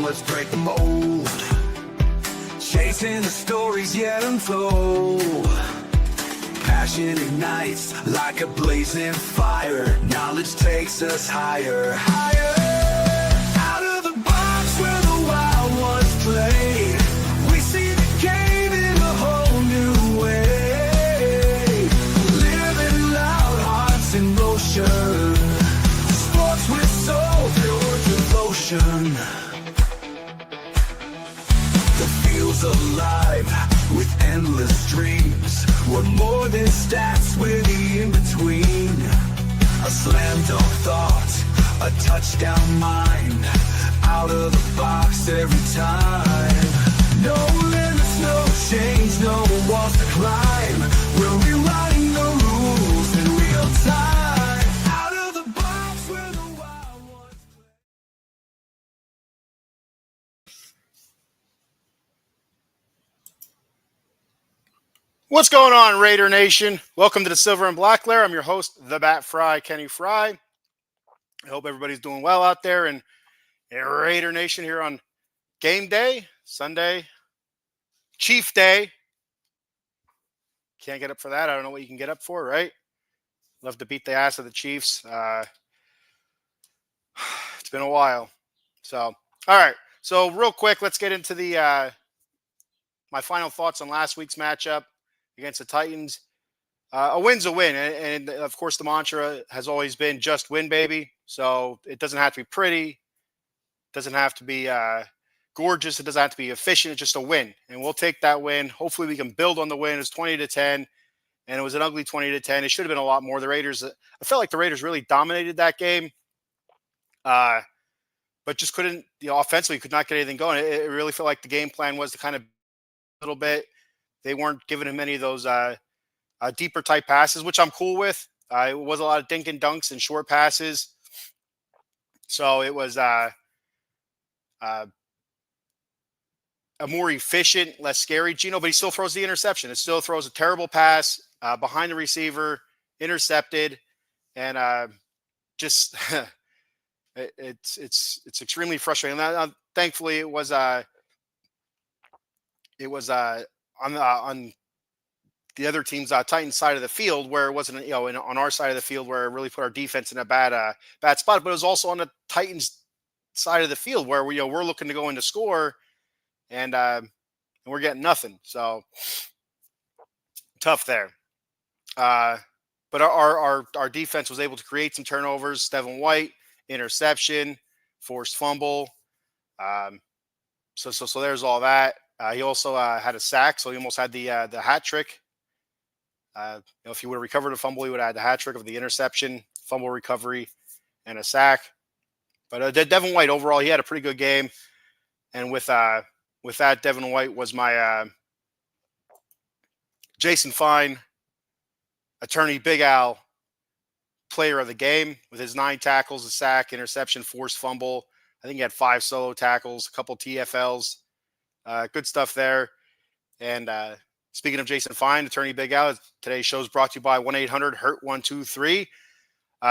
let's break the mold. Chasing the stories yet unfold. Passion ignites like a blazing fire. Knowledge takes us higher, higher. Out of the box where the wild ones play. We see the game in a whole new way. Living loud, hearts in motion. Sports with soul, pure devotion. The field's alive with endless dreams. We're more than stats, we're the in-between. A slam dunk thought, a touchdown mind. Out of the box every time. No limits, no change, no walls to climb. We're rewriting the rules in real time. Out of the box where the wild ones play. What's going on, Raider Nation? Welcome to the Silver and Black Lair. I'm your host, the Bat Fry, Kenny Fry. I hope everybody's doing well out there. And Raider Nation here on game day, Sunday, Chief Day. Can't get up for that. I don't know what you can get up for, right? Love to beat the ass of the Chiefs. It's been a while. So, all right. So real quick, let's get into the my final thoughts on last week's matchup against the Titans. A win's a win. And of course, the mantra has always been just win, baby. So it doesn't have to be pretty. It doesn't have to be gorgeous. It doesn't have to be efficient. It's just a win. And we'll take that win. Hopefully we can build on the win. It's 20-10. And it was an ugly 20-10. It should have been a lot more. The Raiders, I felt like the Raiders really dominated that game. But just couldn't, offensively could not get anything going. It really felt like the game plan was to kind of a little bit. They weren't giving him any of those deeper type passes, which I'm cool with. It was a lot of dink and dunks and short passes. So it was a more efficient, less scary Geno, but he still throws the interception. It still throws a terrible pass behind the receiver, intercepted, and just it's extremely frustrating. Thankfully, it was on the other team's Titans side of the field, where it wasn't, on our side of the field where it really put our defense in a bad spot. But it was also on the Titans side of the field where we're looking to go in to score, and we're getting nothing. So tough there. But our defense was able to create some turnovers. Devin White, interception, forced fumble. So there's all that. He also had a sack, so he almost had the hat trick. If he would have recovered a fumble, he would have had the hat trick of the interception, fumble recovery, and a sack. But Devin White overall, he had a pretty good game. And with that, Devin White was my Jason Fine, attorney Big Al, player of the game with his 9 tackles, a sack, interception, forced fumble. I think he had 5 solo tackles, a couple TFLs. Good stuff there. And speaking of Jason Fine, attorney Big Al, today's show is brought to you by 1-800-HURT-123.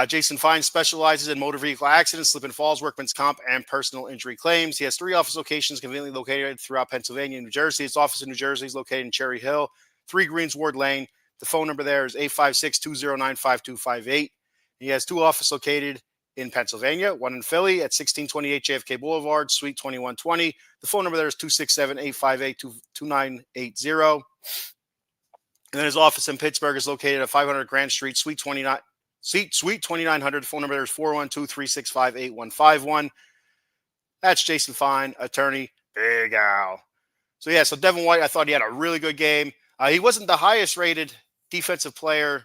Jason Fine specializes in motor vehicle accidents, slip and falls, workman's comp, and personal injury claims. He has 3 office locations conveniently located throughout Pennsylvania and New Jersey. His office in New Jersey is located in Cherry Hill, 3 Greensward Lane. The phone number there is 856-209-5258. He has 2 offices located in Pennsylvania, one in Philly at 1628 JFK Boulevard, Suite 2120. The phone number there is 267-858-2980. And then his office in Pittsburgh is located at 500 Grand Street, Suite 2900. The phone number there is 412-365-8151. That's Jason Fine, attorney Big Al. So Devin White, I thought he had a really good game. He wasn't the highest rated defensive player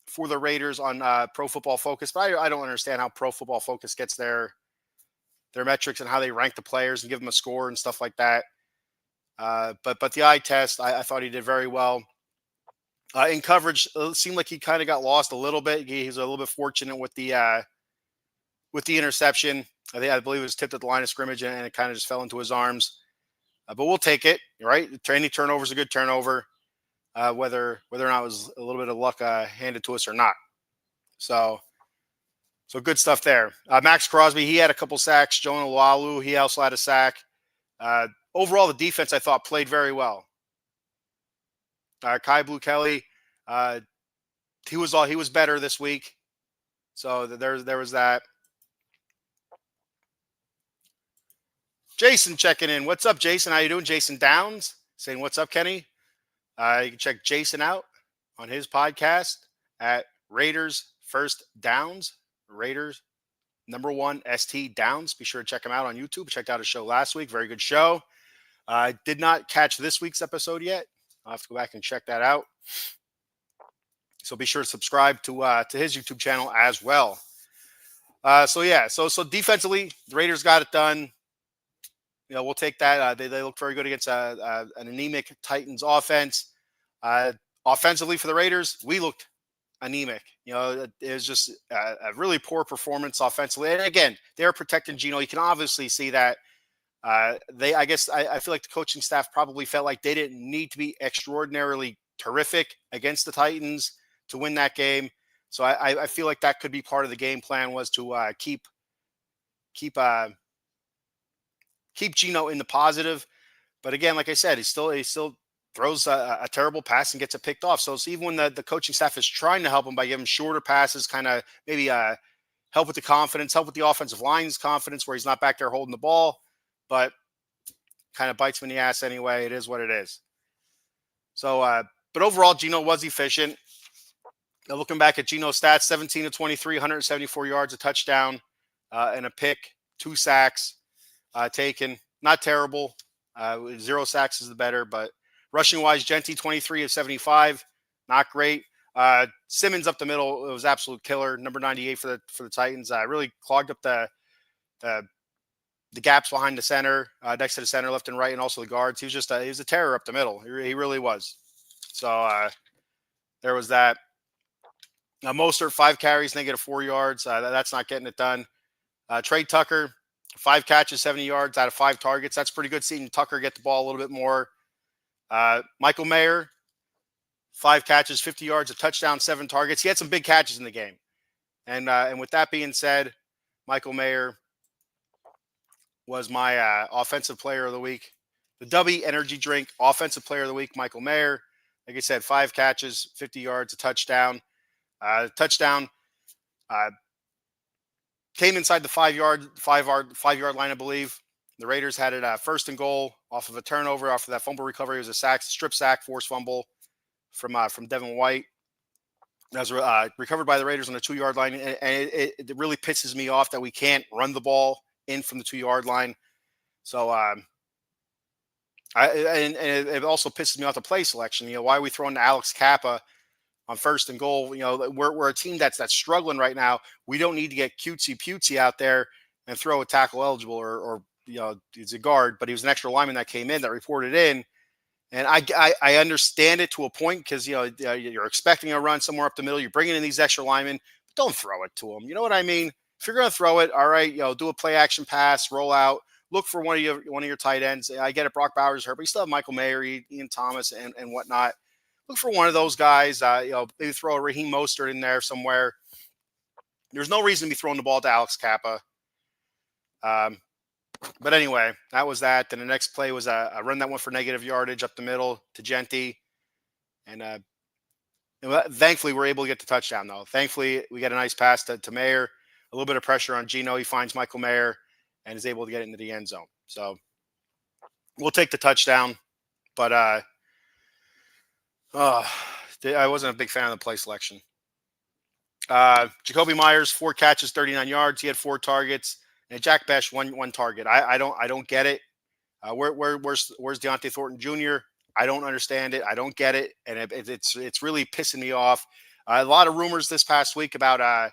for the Raiders on Pro Football Focus, but I don't understand how Pro Football Focus gets their metrics and how they rank the players and give them a score and stuff like that. But the eye test, I thought he did very well. In coverage, it seemed like he kind of got lost a little bit. He was a little bit fortunate with the interception. I believe it was tipped at the line of scrimmage and it kind of just fell into his arms. But we'll take it, right? Any turnover is a good turnover. Whether or not it was a little bit of luck handed to us or not. So So good stuff there. Max Crosby, he had a couple sacks. Jonah Lalu, he also had a sack. Overall, the defense, I thought, played very well. Kai Blue Kelly, he was better this week. So there was that. Jason checking in. What's up, Jason? How you doing? Jason Downs saying, what's up, Kenny? You can check Jason out on his podcast at Raiders First Downs. Raiders #1 ST Downs. Be sure to check him out on YouTube. Checked out his show last week. Very good show. I did not catch this week's episode yet. I'll have to go back and check that out. So be sure to subscribe to his YouTube channel as well. So defensively, the Raiders got it done. You know, we'll take that. They look very good against an anemic Titans offense. Offensively for the Raiders, we looked anemic. You know, it was just a really poor performance offensively. And again, they're protecting Geno. You can obviously see that. I feel like the coaching staff probably felt like they didn't need to be extraordinarily terrific against the Titans to win that game. So I feel like that could be part of the game plan, was to keep Geno in the positive. But again, like I said, he still throws a terrible pass and gets it picked off. So even when the coaching staff is trying to help him by giving shorter passes, kind of maybe help with the confidence, help with the offensive line's confidence where he's not back there holding the ball, but kind of bites him in the ass anyway. It is what it is. So, but overall, Geno was efficient. Now, looking back at Geno's stats, 17 to 23, 174 yards, a touchdown, and a pick, 2 sacks taken. Not terrible. 0 sacks is the better, but rushing-wise, Genty, 23 of 75, not great. Simmons up the middle, it was absolute killer. Number 98 for the Titans. Really clogged up the gaps behind the center, next to the center, left and right, and also the guards. He was a terror up the middle. He really was. So there was that. Mostert, 5 carries, -4 yards. That's not getting it done. Trey Tucker, 5 catches, 70 yards out of 5 targets. That's pretty good seeing Tucker get the ball a little bit more. Michael Mayer, 5 catches, 50 yards, a touchdown, 7 targets. He had some big catches in the game. And with that being said, Michael Mayer was my offensive player of the week. The W Energy Drink offensive player of the week, Michael Mayer. Like I said, 5 catches, 50 yards, a touchdown. Came inside the 5-yard line, I believe. The Raiders had it first and goal off of a turnover, off of that fumble recovery. It was a strip sack, forced fumble from Devin White. That was recovered by the Raiders on the 2-yard line, and it really pisses me off that we can't run the ball in from the 2-yard line. So, it also pisses me off the play selection. You know, why are we throwing to Alex Kappa on first and goal? You know, we're a team that's struggling right now. We don't need to get cutesy out there and throw a tackle eligible or you know, he's a guard, but he was an extra lineman that came in that reported in. And I understand it to a point, because, you know, you're expecting a run somewhere up the middle. You're bringing in these extra linemen, but don't throw it to them. You know what I mean? If you're going to throw it, all right, you know, do a play action pass, roll out, look for one of your tight ends. I get it, Brock Bowers hurt, but you still have Michael Mayer, Ian Thomas, and whatnot. Look for one of those guys. You know, maybe throw a Raheem Mostert in there somewhere. There's no reason to be throwing the ball to Alex Kappa. But anyway, that was that. Then the next play was a run that went for negative yardage up the middle to Genty. And thankfully, we're able to get the touchdown, though. Thankfully, we get a nice pass to Mayer. A little bit of pressure on Geno. He finds Michael Mayer and is able to get into the end zone. So we'll take the touchdown. But I wasn't a big fan of the play selection. Jacoby Myers, 4 catches, 39 yards. He had 4 targets. And Jack Besh, one target. I don't get it. Where's Deontay Thornton Jr.? I don't understand it. I don't get it, and it's really pissing me off. A lot of rumors this past week about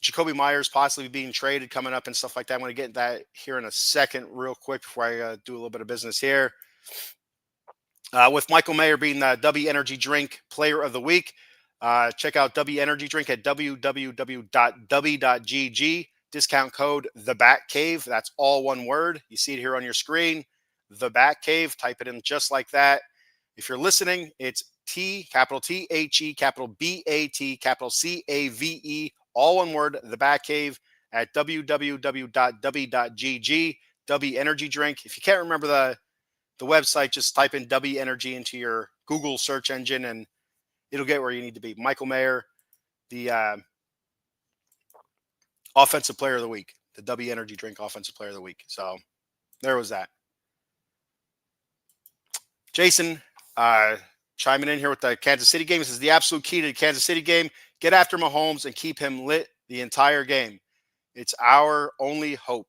Jacoby Myers possibly being traded coming up and stuff like that. I'm going to get that here in a second, real quick, before I do a little bit of business here. With Michael Mayer being the W Energy Drink Player of the Week. Check out W Energy Drink at www.w.gg. Discount code The Bat Cave. That's all one word. You see it here on your screen. The Bat Cave. Type it in just like that. If you're listening, it's T, capital T-H-E, capital B-A-T, capital C-A-V-E, all one word, The Bat Cave, at www.w.gg, W Energy Drink. If you can't remember the website, just type in W Energy into your Google search engine and it'll get where you need to be. Michael Mayer, the offensive player of the week, the W Energy Drink offensive player of the week. So there was that. Jason, chiming in here with the Kansas City game. This is the absolute key to the Kansas City game. Get after Mahomes and keep him lit the entire game. It's our only hope.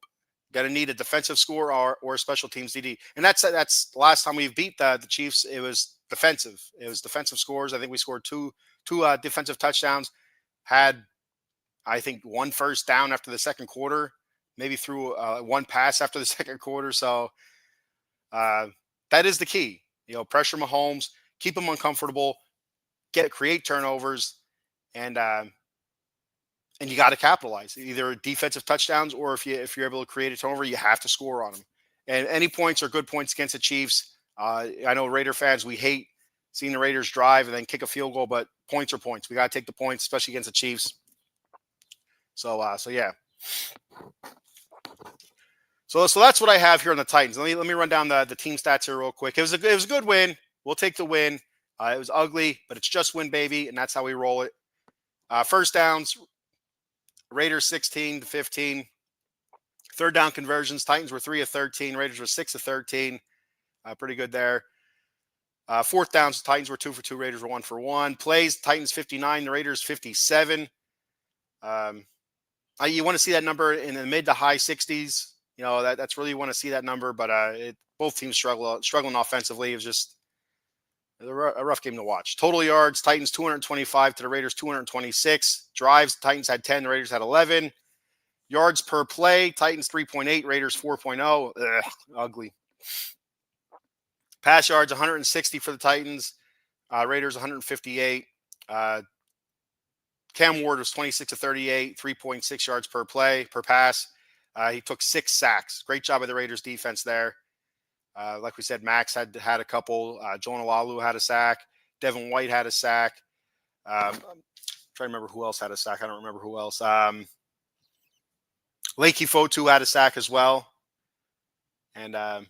Got to need a defensive score or a special teams DD. And that's the last time we've beat the Chiefs. It was defensive. It was defensive scores. I think we scored two defensive touchdowns. Had, I think, one first down after the second quarter. Maybe threw one pass after the second quarter. So that is the key. Pressure Mahomes, keep him uncomfortable, create turnovers, and you got to capitalize. Either defensive touchdowns, or if you're able to create a turnover, you have to score on them. And any points are good points against the Chiefs. I know Raider fans, we hate seeing the Raiders drive and then kick a field goal, but points are points. We got to take the points, especially against the Chiefs. So yeah. So that's what I have here on the Titans. Let me run down the team stats here real quick. It was a good win. We'll take the win. It was ugly, but it's just win, baby, and that's how we roll it. First downs, Raiders 16-15. Third down conversions, Titans were 3 of 13. Raiders were 6 of 13. Pretty good there. Fourth downs, Titans were 2 for 2. Raiders were 1 for 1. Plays, Titans 59. The Raiders 57. You want to see that number in the mid to high 60s. That's really, you want to see that number, but both teams struggling offensively. It was just a rough game to watch. Total yards, Titans 225 to the Raiders 226. Drives, Titans had 10, the Raiders had 11. Yards per play, Titans 3.8, Raiders 4.0. Ugly. Pass yards, 160 for the Titans. Raiders 158. Cam Ward was 26 of 38, 3.6 yards per pass. He took 6 sacks. Great job by the Raiders defense there. Like we said, Max had a couple. Jonah Lalu had a sack. Devin White had a sack. I'm trying to remember who else had a sack. I don't remember who else. Lakey Fotu had a sack as well. And I'm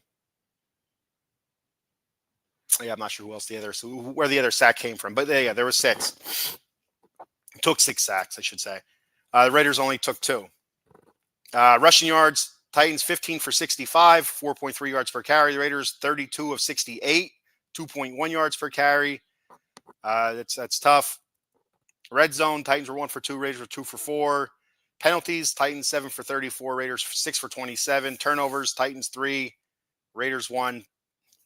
not sure who else where the other sack came from. But there was 6. Took 6 sacks, I should say. The Raiders only took 2. Rushing yards, Titans 15 for 65, 4.3 yards per carry. The Raiders 32 of 68, 2.1 yards per carry. That's tough. Red zone, Titans were 1 for 2, Raiders were 2 for 4. Penalties, Titans 7 for 34, Raiders 6 for 27. Turnovers, Titans 3, Raiders 1.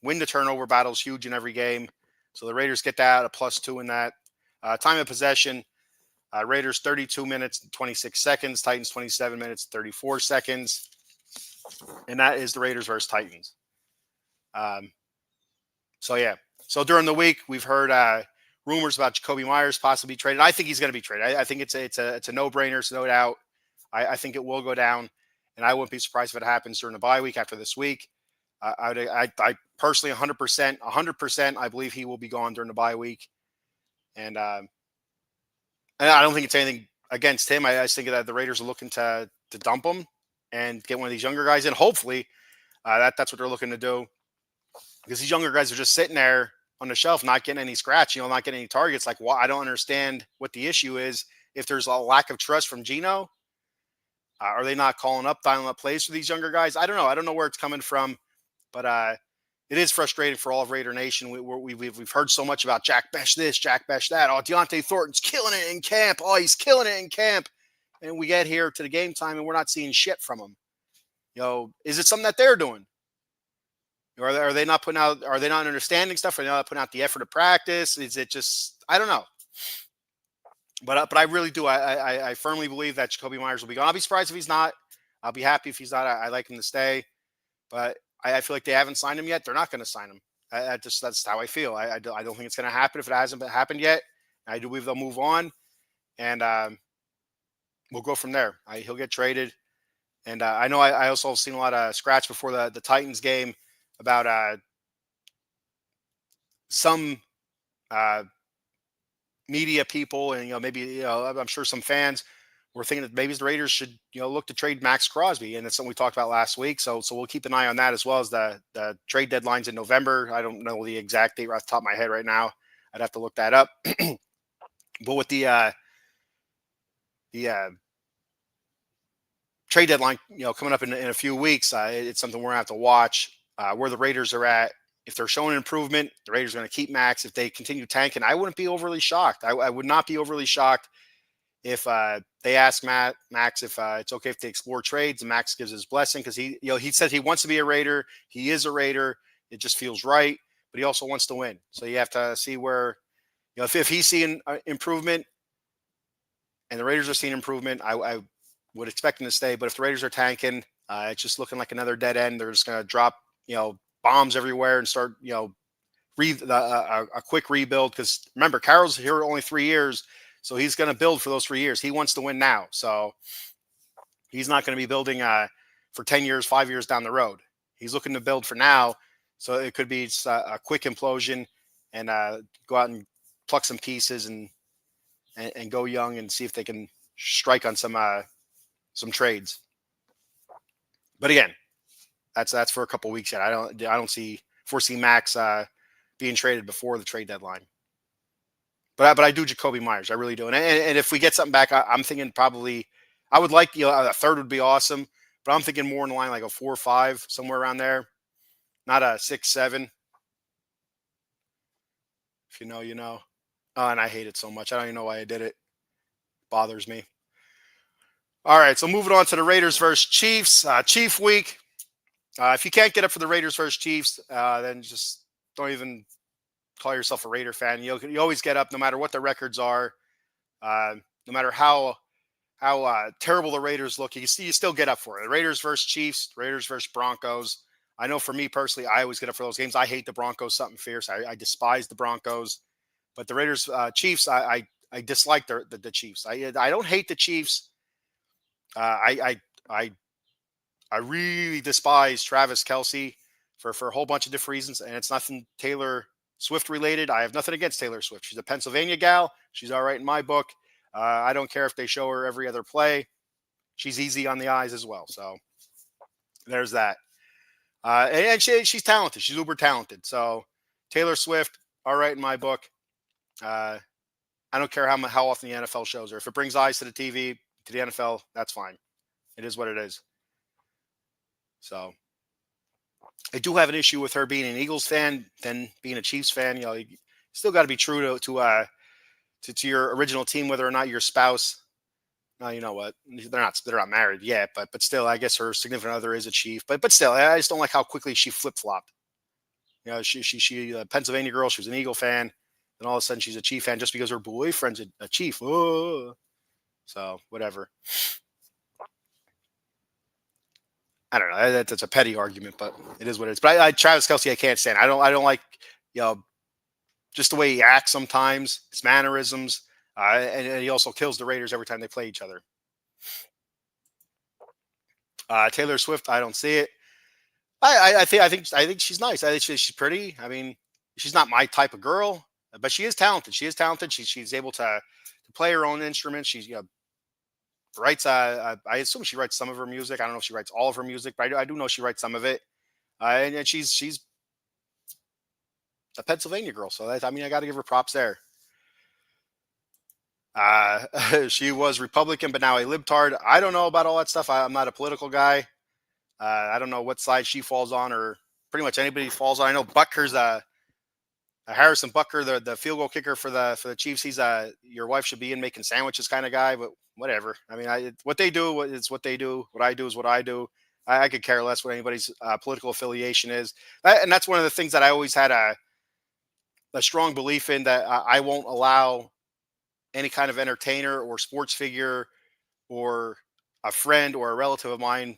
Win the turnover battle is huge in every game. So the Raiders get that, a +2 in that. Time of possession, Raiders 32 minutes and 26 seconds, Titans 27 minutes and 34 seconds. And that is the Raiders versus Titans. So during the week, we've heard rumors about Jacoby Myers possibly traded. I think he's going to be traded. I think it's a no-brainer, so no doubt. I think it will go down, and I wouldn't be surprised if it happens during the bye week after this week. I personally 100%, I believe he will be gone during the bye week. And I don't think it's anything against him. I just think that the Raiders are looking to dump him and get one of these younger guys in. Hopefully, that's what they're looking to do, because these younger guys are just sitting there on the shelf, not getting any scratch, not getting any targets. Like, I don't understand what the issue is. If there's a lack of trust from Geno, are they not dialing up plays for these younger guys? I don't know. I don't know where it's coming from, but it is frustrating for all of Raider Nation. We've heard so much about Jack Besh this, Jack Besh that. Oh, Deontay Thornton's killing it in camp. Oh, he's killing it in camp. And we get here to the game time and we're not seeing shit from him. Is it something that they're doing? Or are they not putting out? Are they not understanding stuff? Are they not putting out the effort of practice? Is it just? I don't know. But I really do. I firmly believe that Jacoby Myers will be gone. I'll be surprised if he's not. I'll be happy if he's not. I like him to stay. But I feel like they haven't signed him yet. They're not going to sign him. That's how I feel. I don't think it's going to happen if it hasn't happened yet. I do believe they'll move on, and we'll go from there. He'll get traded. And I know I also have seen a lot of scratch before the Titans game about some uh, media people and maybe I'm sure some fans were thinking that maybe the Raiders should look to trade Max Crosby, and that's something we talked about last week. So we'll keep an eye on that, as well as the trade deadlines in November. I don't know the exact date off the top of my head right now. I'd have to look that up. But with the trade deadline coming up in a few weeks, it's something we're gonna have to watch where the Raiders are at. If they're showing improvement, the Raiders are going to keep Max. If they continue tanking, I wouldn't be overly shocked. I would not be overly shocked if they ask Max if it's okay if they explore trades, and Max gives his blessing, because he says he wants to be a Raider. He is a Raider. It just feels right, but he also wants to win. So you have to see where if he's seeing improvement and the Raiders are seeing improvement, I would expect him to stay. But if the Raiders are tanking, it's just looking like another dead end. They're just going to drop bombs everywhere and start a quick rebuild, because remember, Carroll's here only 3 years, so he's going to build for those 3 years. He wants to win now, so he's not going to be building for 10 years, 5 years down the road. He's looking to build for now, so it could be a quick implosion, and go out and pluck some pieces and go young and see if they can strike on some trades. But again, that's for a couple weeks yet. I don't foresee Max being traded before the trade deadline. But I do Jacoby Myers. I really do. And if we get something back, I'm thinking probably I would like a third would be awesome. But I'm thinking more in the line like a 4 or 5, somewhere around there, not a 6, 7. If you know, you know. And I hate it so much. I don't even know why I did it. Bothers me. All right, so moving on to the Raiders versus Chiefs. Chief week. If you can't get up for the Raiders versus Chiefs, then just don't even call yourself a Raider fan. You always get up, no matter what the records are, no matter how terrible the Raiders look. You still get up for it. The Raiders versus Chiefs, Raiders versus Broncos. I know for me personally, I always get up for those games. I hate the Broncos something fierce. I despise the Broncos, but the Raiders Chiefs, I dislike the Chiefs. I don't hate the Chiefs. I really despise Travis Kelce for a whole bunch of different reasons, and it's nothing Taylor Swift related. I have nothing against Taylor Swift. She's a Pennsylvania gal. She's all right in my book. I don't care if they show her every other play. She's easy on the eyes as well. So there's that. And she's talented. She's uber talented. So Taylor Swift, all right in my book. I don't care how often the NFL shows her. If it brings eyes to the TV, to the NFL, that's fine. It is what it is. So I do have an issue with her being an Eagles fan than being a Chiefs fan. You still got to be true to your original team, whether or not your spouse. No, you know what? They're not married yet, but still, I guess her significant other is a Chief. But still, I just don't like how quickly she flip flopped. She a Pennsylvania girl. She was an Eagle fan, then all of a sudden she's a Chief fan just because her boyfriend's a Chief. Oh. So whatever. I don't know. That's a petty argument, but it is what it is. But Travis Kelce, I can't stand. I don't like, just the way he acts sometimes, his mannerisms, and he also kills the Raiders every time they play each other. Taylor Swift, I don't see it. I think she's nice. I think she's pretty. I mean, she's not my type of girl, but she is talented. She is talented. She's able to play her own instrument. She's writes. I assume she writes some of her music. I don't know if she writes all of her music, but I do know she writes some of it. And she's a Pennsylvania girl, so I got to give her props there. She was Republican, but now a libtard. I don't know about all that stuff. I'm not a political guy. I don't know what side she falls on, or pretty much anybody falls on. I know Butker's Harrison Butker, the field goal kicker for the Chiefs. He's your wife should be in making sandwiches kind of guy, but whatever. What they do is what they do. What I do is what I do. I could care less what anybody's political affiliation is, and that's one of the things that I always had a strong belief in, that I won't allow any kind of entertainer or sports figure or a friend or a relative of mine,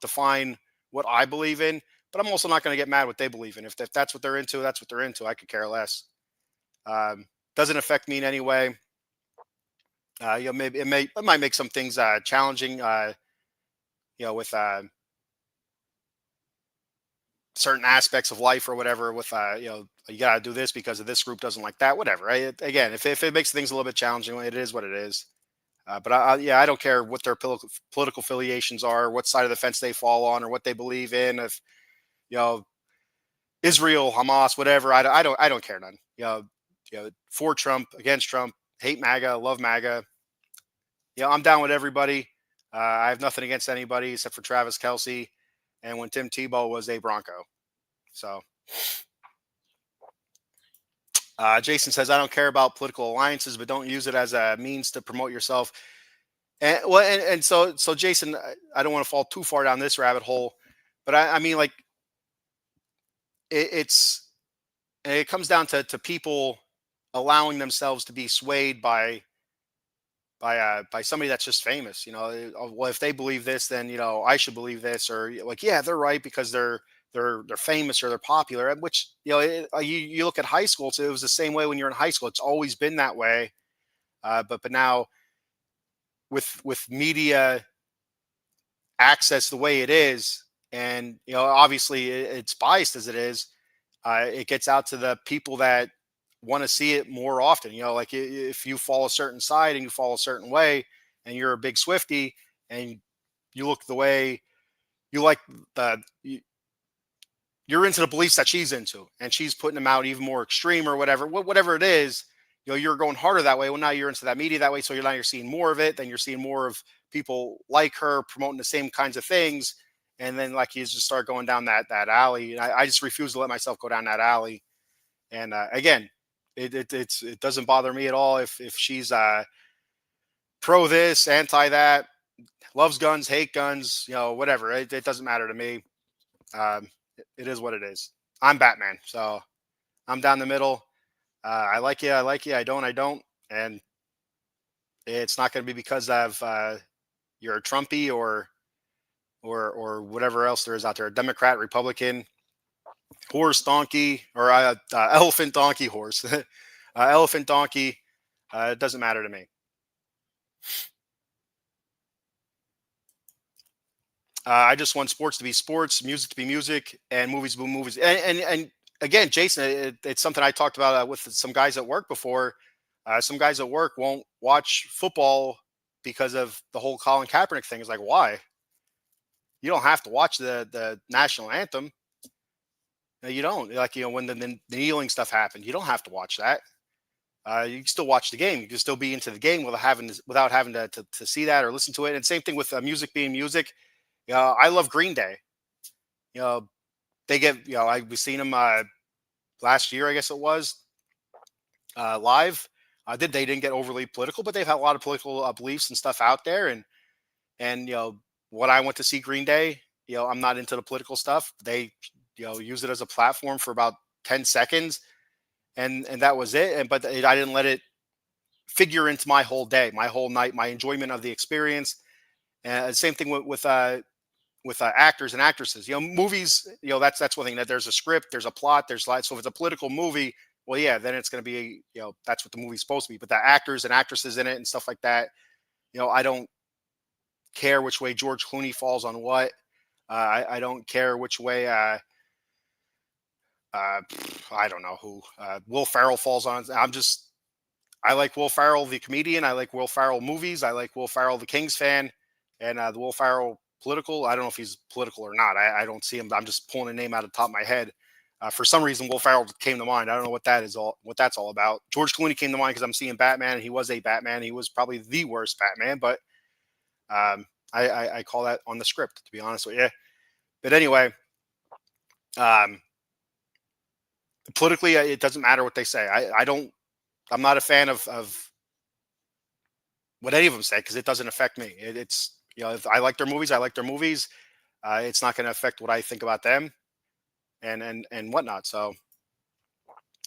define what I believe in. But I'm also not going to get mad what they believe in. If that's what they're into, that's what they're into. I could care less. Doesn't affect me in any way. Maybe it might make some things challenging. With certain aspects of life or whatever. With you gotta do this because of this group doesn't like that. Whatever. Right? Again, if it makes things a little bit challenging, it is what it is. But yeah, I don't care what their political affiliations are, what side of the fence they fall on, or what they believe in. If you know Israel, Hamas, whatever, I don't care none. For Trump, against Trump, hate MAGA, love MAGA. I'm down with everybody. I have nothing against anybody except for Travis Kelsey, and when Tim Tebow was a Bronco. So, Jason says, I don't care about political alliances, but don't use it as a means to promote yourself. And so Jason, I don't want to fall too far down this rabbit hole, but I mean, like, it's it comes down to people allowing themselves to be swayed by somebody that's just famous. Well, if they believe this, then I should believe this, or like, yeah, they're right because they're famous or they're popular. Which you look at high school, so it was the same way when you're in high school. It's always been that way, but now with media access the way it is, and obviously it's biased as it is, it gets out to the people that want to see it more often. Like, if you follow a certain side and you follow a certain way, and you're a big Swifty, and you look the way you like, you're into the beliefs that she's into, and she's putting them out even more extreme or whatever it is. You're going harder that way. Well, now you're into that media that way, so you're seeing more of it. Then you're seeing more of people like her promoting the same kinds of things, and then, like, you just start going down that alley. And I just refuse to let myself go down that alley. And again, it doesn't bother me at all if she's pro this, anti that, loves guns, hate guns, whatever. It doesn't matter to me. It is what it is. I'm Batman, so I'm down the middle. I like you, I don't, and it's not going to be because of you're a Trumpy or whatever else there is out there, a Democrat, Republican, horse, donkey, or elephant, donkey, horse, elephant, donkey. It doesn't matter to me. I just want sports to be sports, music to be music, and movies to be movies. And again, Jason, it's something I talked about with some guys at work before. Some guys at work won't watch football because of the whole Colin Kaepernick thing. It's like, why? You don't have to watch the national anthem. No, you don't. Like, when the kneeling stuff happened, you don't have to watch that. You can still watch the game. You can still be into the game without having to see that or listen to it. And same thing with music being music. I love Green Day. They get, we've seen them last year, I guess it was, live. They didn't get overly political, but they've had a lot of political beliefs and stuff out there. And what I went to see Green Day, I'm not into the political stuff. They use it as a platform for about 10 seconds, and that was it. But I didn't let it figure into my whole day, my whole night, my enjoyment of the experience. And same thing with actors and actresses. Movies. That's one thing, that there's a script, there's a plot, there's light. So if it's a political movie, well, yeah, then it's going to be, that's what the movie's supposed to be. But the actors and actresses in it and stuff like that, I don't care which way George Clooney falls on what. I don't care which way. I don't know who Will Ferrell falls on. I like Will Ferrell, the comedian. I like Will Ferrell movies. I like Will Ferrell, the Kings fan, and the Will Ferrell political. I don't know if he's political or not. I don't see him. I'm just pulling a name out of the top of my head. For some reason, Will Ferrell came to mind. I don't know what that's all about. George Clooney came to mind because I'm seeing Batman, and he was a Batman. He was probably the worst Batman, but I call that on the script, to be honest with you. But anyway, politically, it doesn't matter what they say. I'm not a fan of what any of them say, because it doesn't affect me. It's if I like their movies, I like their movies. It's not going to affect what I think about them, and whatnot. So,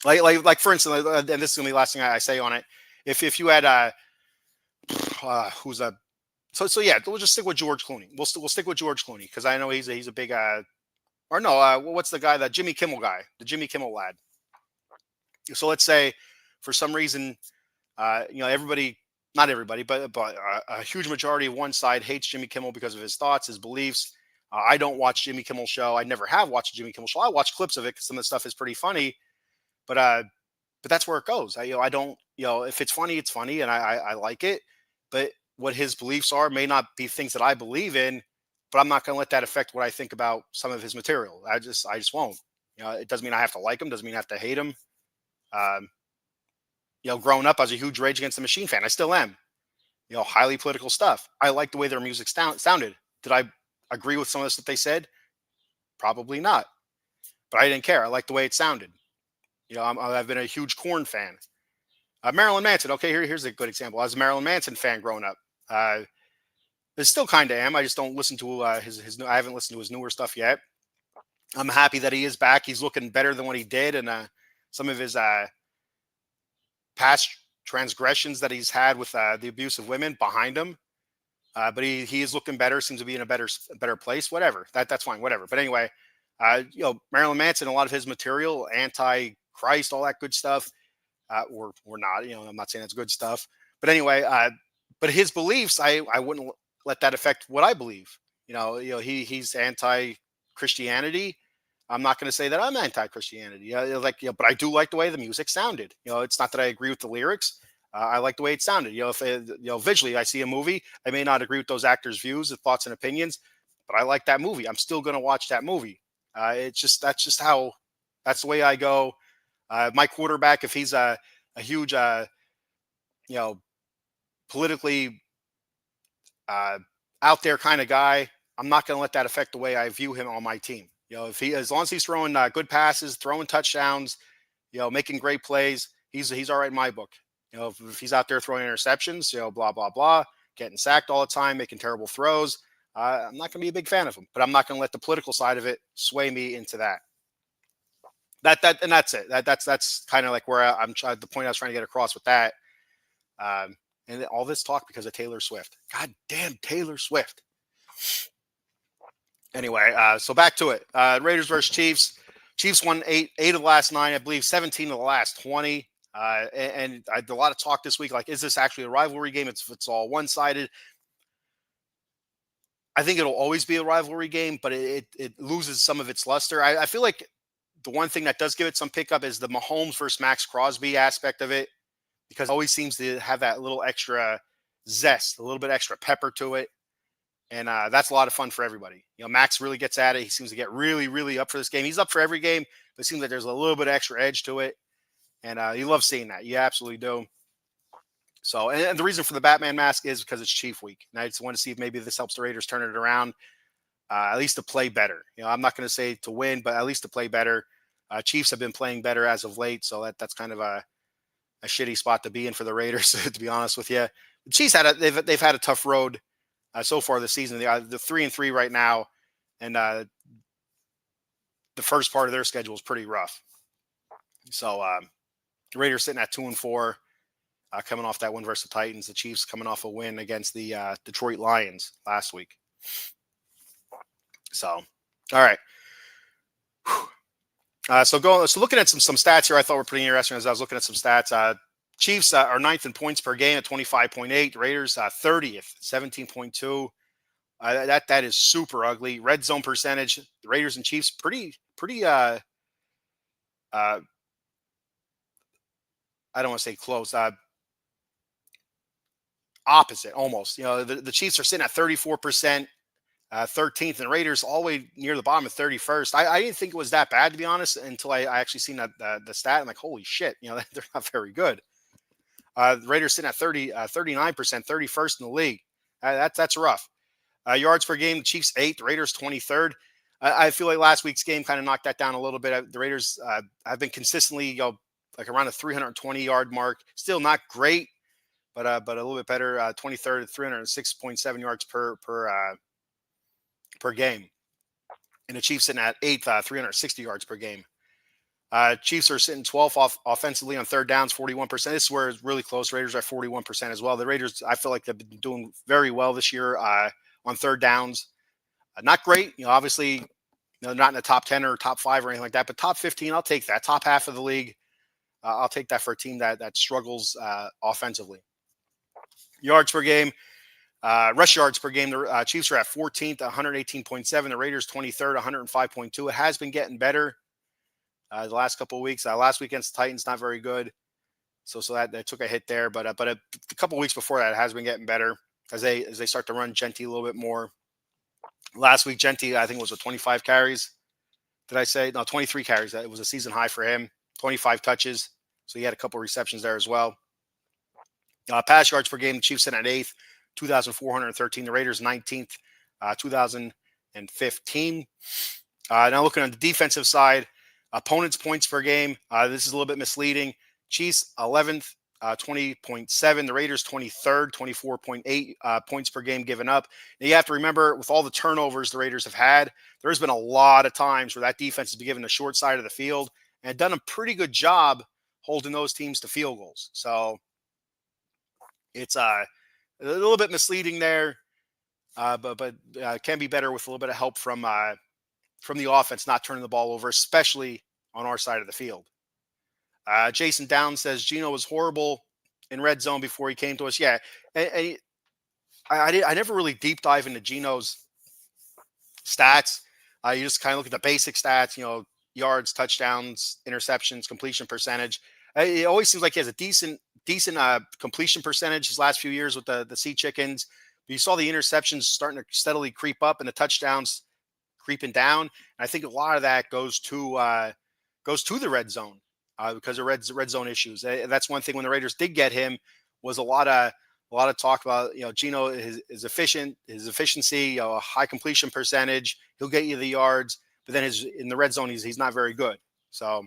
like for instance, and this is going to be the last thing I say on it. If you had who's a so yeah, we'll just stick with George Clooney. We'll stick with George Clooney because I know he's a big or no, what's the guy, the Jimmy Kimmel guy, the Jimmy Kimmel lad. So let's say for some reason, everybody, not everybody, but a huge majority of one side hates Jimmy Kimmel because of his thoughts, his beliefs. I don't watch Jimmy Kimmel show. I never have watched a Jimmy Kimmel show. I watch clips of it because some of the stuff is pretty funny. but that's where it goes. I don't, if it's funny, it's funny, and I like it. But what his beliefs are may not be things that I believe in, but I'm not going to let that affect what I think about some of his material. I just won't. It doesn't mean I have to like him. Doesn't mean I have to hate him. Um, growing up, I was a huge Rage Against the Machine fan. I still am. Highly political stuff. I like the way their music sounded. Did I agree with some of this that they said? Probably not. But I didn't care. I liked the way it sounded. I've been a huge Korn fan. Marilyn Manson. Okay, here's a good example. I was a Marilyn Manson fan growing up. I still kind of am. I just don't listen to his new. I haven't listened to his newer stuff yet. I'm happy that he is back. He's looking better than what he did, and some of his past transgressions that he's had with the abuse of women behind him. But he is looking better. Seems to be in a better place. Whatever. That's fine. Whatever. But anyway, Marilyn Manson, a lot of his material, anti-Christ, all that good stuff. Or not. I'm not saying that's good stuff. But anyway, but his beliefs, I wouldn't let that affect what I believe. He's anti-Christianity. I'm not going to say that I'm anti-Christianity. But I do like the way the music sounded. It's not that I agree with the lyrics. I like the way it sounded. If visually I see a movie, I may not agree with those actors' views, thoughts, and opinions, but I like that movie. I'm still going to watch that movie. That's the way I go. My quarterback, if he's a huge, politically out there kind of guy, I'm not going to let that affect the way I view him on my team. As long as he's throwing good passes, throwing touchdowns, making great plays, he's all right in my book. If he's out there throwing interceptions, blah, blah, blah, getting sacked all the time, making terrible throws, I'm not going to be a big fan of him. But I'm not going to let the political side of it sway me into that. And that's it. That's kind of like where the point I was trying to get across with that. And all this talk because of Taylor Swift. God damn Taylor Swift. Anyway, so back to it. Raiders versus Chiefs. Chiefs won eight of the last 9, I believe 17 of the last 20. And I had a lot of talk this week. Like, is this actually a rivalry game? It's all one-sided. I think it'll always be a rivalry game, but it loses some of its luster. I feel like the one thing that does give it some pickup is the Mahomes versus Max Crosby aspect of it, because it always seems to have that little extra zest, a little bit extra pepper to it. And that's a lot of fun for everybody. Max really gets at it. He seems to get really, really up for this game. He's up for every game, but it seems like there's a little bit extra edge to it. And you love seeing that. You absolutely do. So, and the reason for the Batman mask is because it's Chief Week. And I just want to see if maybe this helps the Raiders turn it around, at least to play better. I'm not going to say to win, but at least to play better. Chiefs have been playing better as of late, so that's kind of a shitty spot to be in for the Raiders, to be honest with you. The Chiefs they've had a tough road so far this season. They're 3-3 right now, and the first part of their schedule is pretty rough. So the Raiders sitting at 2-4, coming off that win versus the Titans. The Chiefs coming off a win against the Detroit Lions last week. So, all right. So looking at some stats here, I thought were pretty interesting as I was looking at some stats. Chiefs are 9th in points per game at 25.8. Raiders 30th, 17.2. That is super ugly. Red zone percentage, the Raiders and Chiefs pretty I don't want to say close. Opposite almost. The Chiefs are sitting at 34%. 13th, and Raiders all the way near the bottom of 31st. I didn't think it was that bad, to be honest, until I actually seen the stat. I'm like, holy shit, they're not very good. The Raiders sitting at 39%, 31st in the league. That's rough. Yards per game, the Chiefs 8th, the Raiders 23rd. I feel like last week's game kind of knocked that down a little bit. The Raiders have been consistently, like around a 320-yard mark. Still not great, but a little bit better. 23rd, 306.7 yards per game. And the Chiefs sitting at 8th, 360 yards per game. Chiefs are sitting 12th offensively on third downs, 41%. This is where it's really close. Raiders are 41% as well. The Raiders, I feel like they've been doing very well this year on third downs. Not great, obviously, not in the top 10 or top 5 or anything like that, but top 15, I'll take that. Top half of the league, I'll take that for a team that struggles offensively. Yards per game. Rush yards per game, the Chiefs are at 14th, 118.7. The Raiders 23rd, 105.2. It has been getting better. the last couple of weeks. Last week against the Titans, not very good. So that took a hit there. But a couple of weeks before that, it has been getting better as they start to run Genty a little bit more. Last week, Genty, I think, was 25 carries. Did I say? No, 23 carries. It was a season high for him. 25 touches. So he had a couple of receptions there as well. Pass yards per game, the Chiefs sit at 8th, 2,413. The Raiders 19th, 2015. Now looking on the defensive side, opponents' points per game. This is a little bit misleading. Chiefs 11th, 20.7. The Raiders 23rd, 24.8 points per game given up. Now you have to remember, with all the turnovers the Raiders have had, there's been a lot of times where that defense has been given the short side of the field and done a pretty good job holding those teams to field goals. So it's a little bit misleading there, but can be better with a little bit of help from the offense not turning the ball over, especially on our side of the field. Jason Downs says Geno was horrible in red zone before he came to us. Yeah, and I never really deep dive into Geno's stats. You just kind of look at the basic stats, yards, touchdowns, interceptions, completion percentage. It always seems like he has a decent completion percentage his last few years with the Sea Chickens. But you saw the interceptions starting to steadily creep up and the touchdowns creeping down. And I think a lot of that goes to the red zone because of red zone issues. That's one thing when the Raiders did get him was a lot of talk about Geno is efficient, his efficiency, a high completion percentage. He'll get you the yards, but then in the red zone he's not very good. So.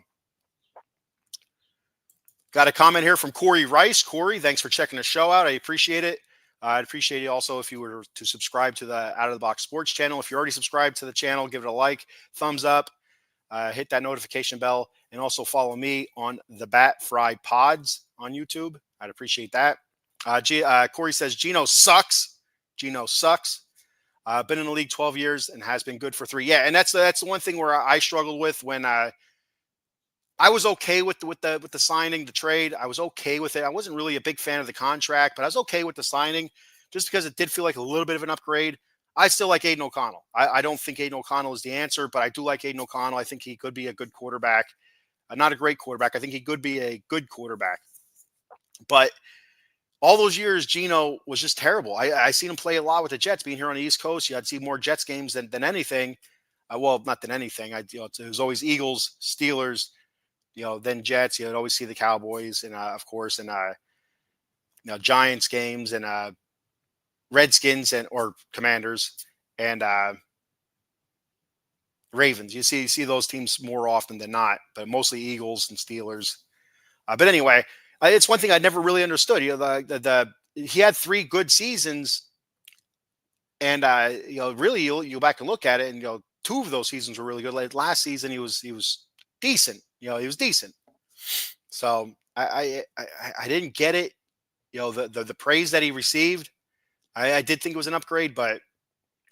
Got a comment here from Corey Rice. Corey, thanks for checking the show out. I appreciate it. I'd appreciate it also if you were to subscribe to the Out of the Box Sports channel. If you're already subscribed to the channel, give it a like, thumbs up, hit that notification bell, and also follow me on the Bat Fry Pods on YouTube. I'd appreciate that. Corey says, Geno sucks. Geno sucks. Been in the league 12 years and has been good for 3. Yeah, and that's the one thing where I struggled with when I was okay with the signing, the trade. I was okay with it. I wasn't really a big fan of the contract, but I was okay with the signing just because it did feel like a little bit of an upgrade. I still like Aiden O'Connell. I don't think Aiden O'Connell is the answer, but I do like Aiden O'Connell. I think he could be a good quarterback. Not a great quarterback. I think he could be a good quarterback. But all those years, Geno was just terrible. I seen him play a lot with the Jets. Being here on the East Coast, I'd see more Jets games than anything. Well, not than anything. It was always Eagles, Steelers, then Jets. You'd always see the Cowboys, and of course, and Giants games, and Redskins or Commanders, and Ravens. You see those teams more often than not, but mostly Eagles and Steelers. But anyway, it's one thing I never really understood. He had 3 good seasons, and really you'll go back and look at it, and 2 of those seasons were really good. Like last season, he was decent. He was decent. So I didn't get it. The praise that he received, I did think it was an upgrade, but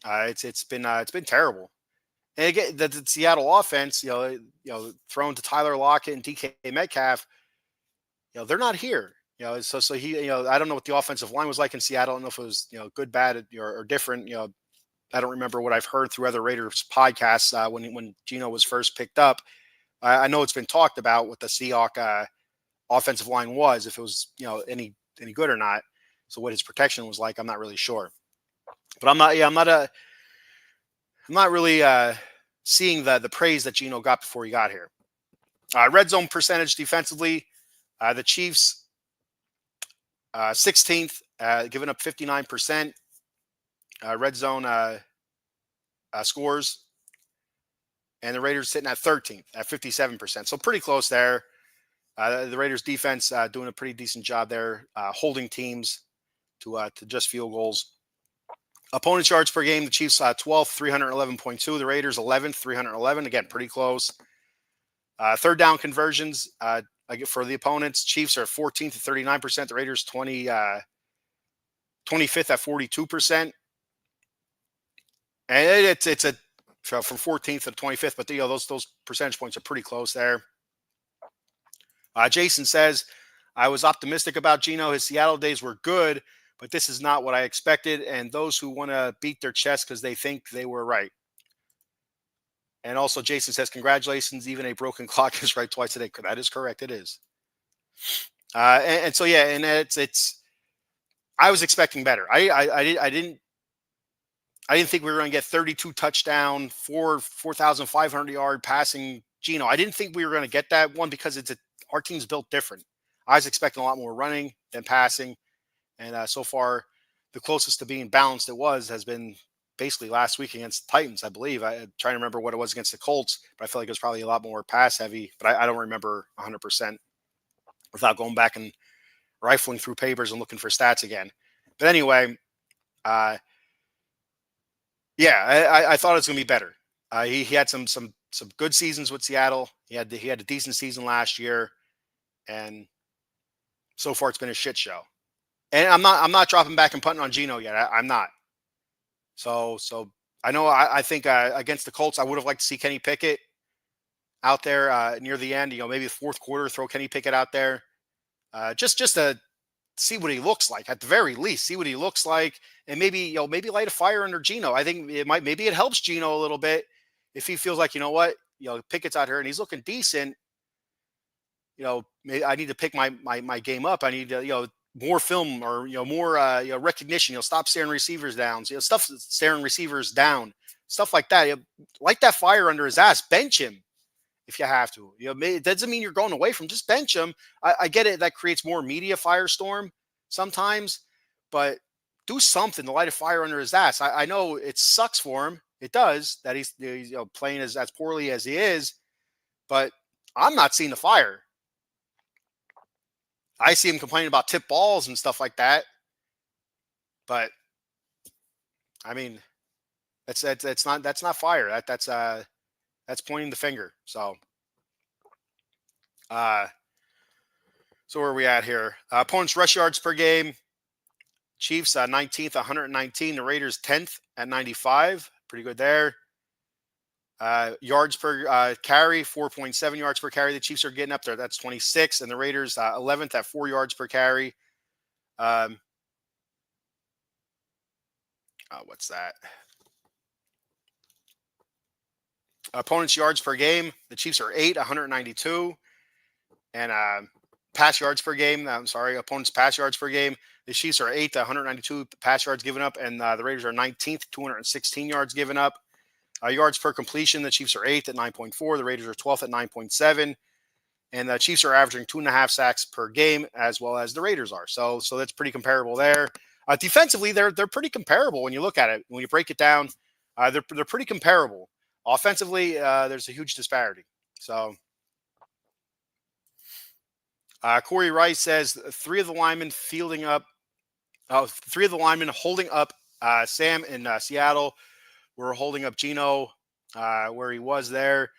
it's been terrible. And again, the Seattle offense, thrown to Tyler Lockett and DK Metcalf, they're not here. So he, I don't know what the offensive line was like in Seattle. I don't know if it was good, bad, or different. I don't remember what I've heard through other Raiders podcasts when Geno was first picked up. I know it's been talked about what the Seahawks offensive line was, if it was any good or not. So what his protection was like, I'm not really sure. But I'm not really seeing the praise that Geno got before he got here. Red zone percentage defensively, the Chiefs 16th, giving up 59% red zone scores. And the Raiders sitting at 13th at 57%. So pretty close there. The Raiders defense doing a pretty decent job there, holding teams to just field goals. Opponent yards per game, the Chiefs 12th, 311.2. The Raiders 11th, 311. Again, pretty close. Third down conversions for the opponents. Chiefs are 14th at 39%. The Raiders 25th at 42%. And it's a from 14th to 25th, but those percentage points are pretty close there. Jason says, I was optimistic about Geno. His Seattle days were good, but this is not what I expected. And those who want to beat their chest because they think they were right. And also, Jason says, congratulations. Even a broken clock is right twice a day. That is correct. It is. And so, yeah, and I was expecting better. I didn't think we were going to get 32 touchdown, 4,500 yard passing Geno. I didn't think we were going to get that one because our team's built different. I was expecting a lot more running than passing. And so far, the closest to being balanced has been basically last week against the Titans, I believe. I'm trying to remember what it was against the Colts, but I feel like it was probably a lot more pass heavy, but I don't remember 100% without going back and rifling through papers and looking for stats again. But anyway, yeah, I thought it was going to be better. He had some good seasons with Seattle. He had a decent season last year, and so far it's been a shit show. And I'm not dropping back and punting on Geno yet. I'm not. So I know I think against the Colts I would have liked to see Kenny Pickett out there near the end. Maybe the fourth quarter, throw Kenny Pickett out there, just to see what he looks like at the very least. See what he looks like, and maybe light a fire under Geno. I think maybe it helps Geno a little bit if he feels like Pickett's out here and he's looking decent. Maybe I need to pick my game up. I need to more film or more recognition. Stop staring receivers down. Staring receivers down. Stuff like that. Light that fire under his ass. Bench him if you have to. It doesn't mean you're going away from. Just bench him. I get it. That creates more media firestorm sometimes, but do something to light a fire under his ass. I know it sucks for him. It does that he's playing as poorly as he is, but I'm not seeing the fire. I see him complaining about tip balls and stuff like that. But I mean, that's not fire. That's pointing the finger. So so where are we at here? Opponents' rush yards per game. Chiefs 19th, 119. The Raiders 10th at 95. Pretty good there. Yards per carry, 4.7 yards per carry. The Chiefs are getting up there. That's 26. And the Raiders 11th at 4 yards per carry. What's that? Opponents' yards per game. The Chiefs are 8, 192. And pass yards per game. Opponents' pass yards per game. The Chiefs are 8th, 192 pass yards given up. And the Raiders are 19th, 216 yards given up. Yards per completion, the Chiefs are 8th at 9.4. The Raiders are 12th at 9.7. And the Chiefs are averaging 2.5 sacks per game, as well as the Raiders are. So that's pretty comparable there. Defensively, they're pretty comparable when you look at it. When you break it down, they're pretty comparable. Offensively, there's a huge disparity. So Corey Rice says three of the linemen holding up Sam in Seattle. We're holding up Geno where he was there.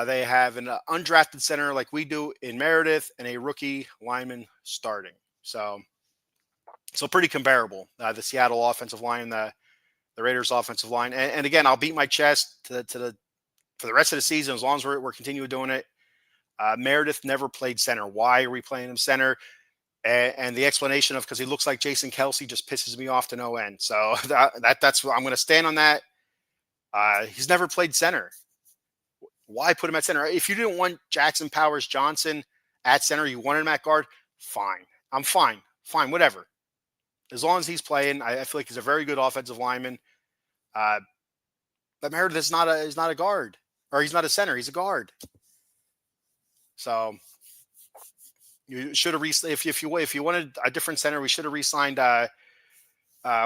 They have an undrafted center like we do in Meredith and a rookie lineman starting. So pretty comparable. The Seattle offensive line, the Raiders offensive line. And again, I'll beat my chest for the rest of the season as long as we're continuing doing it. Meredith never played center. Why are we playing him center? And the explanation of because he looks like Jason Kelsey just pisses me off to no end. So that's what I'm going to stand on that. He's never played center. Why put him at center? If you didn't want Jackson Powers Johnson at center, you wanted him at guard, fine. I'm fine. Fine, whatever. As long as he's playing, I feel like he's a very good offensive lineman. But Meredith is not a guard, or he's not a center. He's a guard. So you should have if you wanted a different center, we should have re-signed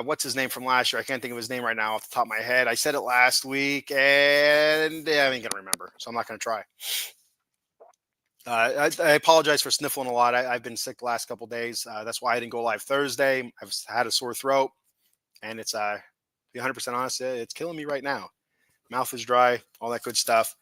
what's his name from last year? I can't think of his name right now off the top of my head. I said it last week, and I ain't gonna remember, so I'm not gonna try. I apologize for sniffling a lot. I've been sick the last couple days. That's why I didn't go live Thursday. I've had a sore throat, and it's to be 100% honest, it's killing me right now. Mouth is dry, all that good stuff.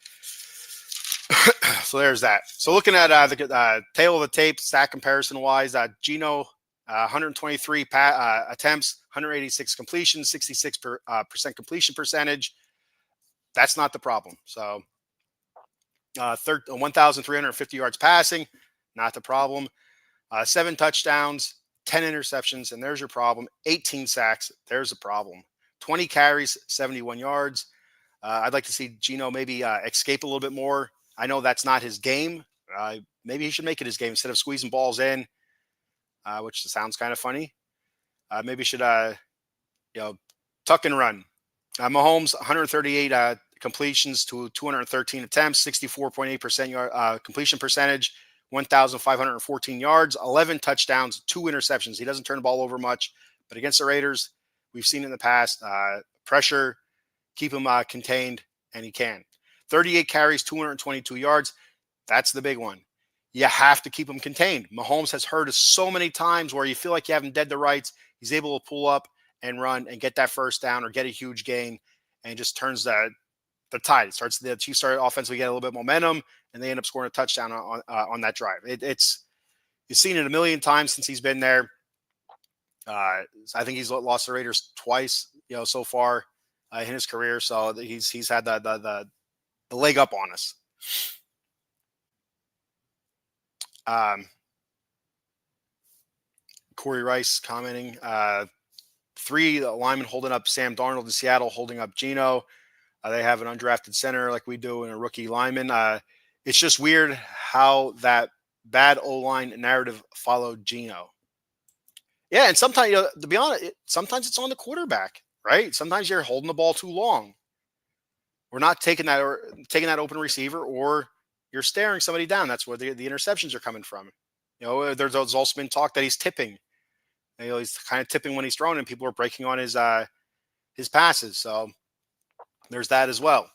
So there's that. So looking at the tail of the tape, stat comparison wise, Geno 123 attempts, 186 completions, 66% completion percentage. That's not the problem. So 1,350 yards passing, not the problem. 7 touchdowns, 10 interceptions, and there's your problem. 18 sacks, there's a problem. 20 carries, 71 yards. I'd like to see Geno maybe escape a little bit more. I know that's not his game. Maybe he should make it his game instead of squeezing balls in, which sounds kind of funny. Maybe he should, tuck and run. Mahomes, 138 completions to 213 attempts, 64.8% completion percentage, 1,514 yards, 11 touchdowns, 2 interceptions. He doesn't turn the ball over much, but against the Raiders, we've seen in the past, pressure, keep him contained, and he can. 38 carries, 222 yards. That's the big one. You have to keep him contained. Mahomes has hurt us so many times where you feel like you have him dead to rights. He's able to pull up and run and get that first down or get a huge gain, and just turns the tide. It starts the Chiefs start offensively get a little bit of momentum, and they end up scoring a touchdown on that drive. It's you've seen it a million times since he's been there. I think he's lost the Raiders twice, so far in his career. So he's had the leg up on us. Corey Rice commenting, 3 linemen holding up Sam Darnold in Seattle, holding up Geno. They have an undrafted center like we do and a rookie lineman. It's just weird how that bad O-line narrative followed Geno. Yeah, and sometimes, to be honest, sometimes it's on the quarterback, right? Sometimes you're holding the ball too long. We're not taking that open receiver, or you're staring somebody down. That's where the interceptions are coming from. There's also been talk that he's tipping. He's kind of tipping when he's throwing, and people are breaking on his passes. So there's that as well.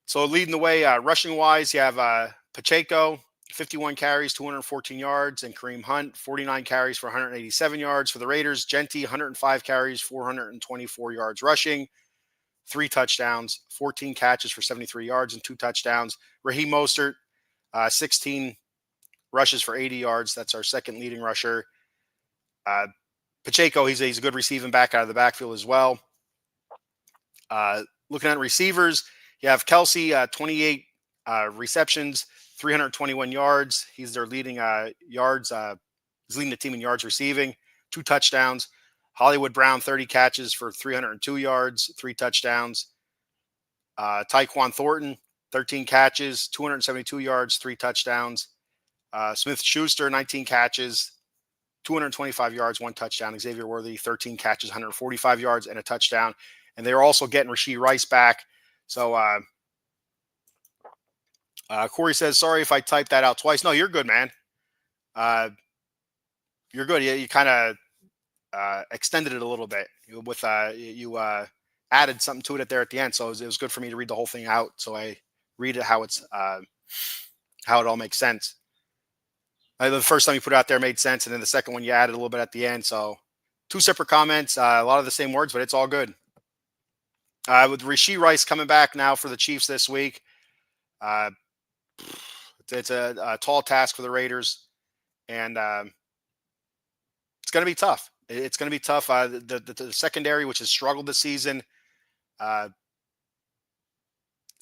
So leading the way, rushing wise, you have Pacheco, 51 carries, 214 yards, and Kareem Hunt, 49 carries for 187 yards for the Raiders. Genti, 105 carries, 424 yards rushing, 3 touchdowns, 14 catches for 73 yards and 2 touchdowns. Raheem Mostert, 16 rushes for 80 yards. That's our second leading rusher. Pacheco, he's a good receiving back out of the backfield as well. Looking at receivers, you have Kelsey, 28 receptions, 321 yards. He's their leading yards. He's leading the team in yards receiving, 2 touchdowns. Hollywood Brown, 30 catches for 302 yards, 3 touchdowns. Tyquan Thornton, 13 catches, 272 yards, 3 touchdowns. Smith Schuster, 19 catches, 225 yards, 1 touchdown. Xavier Worthy, 13 catches, 145 yards, and a touchdown. And they're also getting Rashee Rice back. So Corey says, sorry if I typed that out twice. No, you're good, man. You're good. You kind of extended it a little bit with you added something to it there at the end. So it was good for me to read the whole thing out. So I read it how it all makes sense. The first time you put it out there made sense, and then the second one you added a little bit at the end. So 2 separate comments, a lot of the same words, but it's all good. With Rashee Rice coming back now for the Chiefs this week, it's a tall task for the Raiders, and it's going to be tough. It's going to be tough. The secondary, which has struggled this season,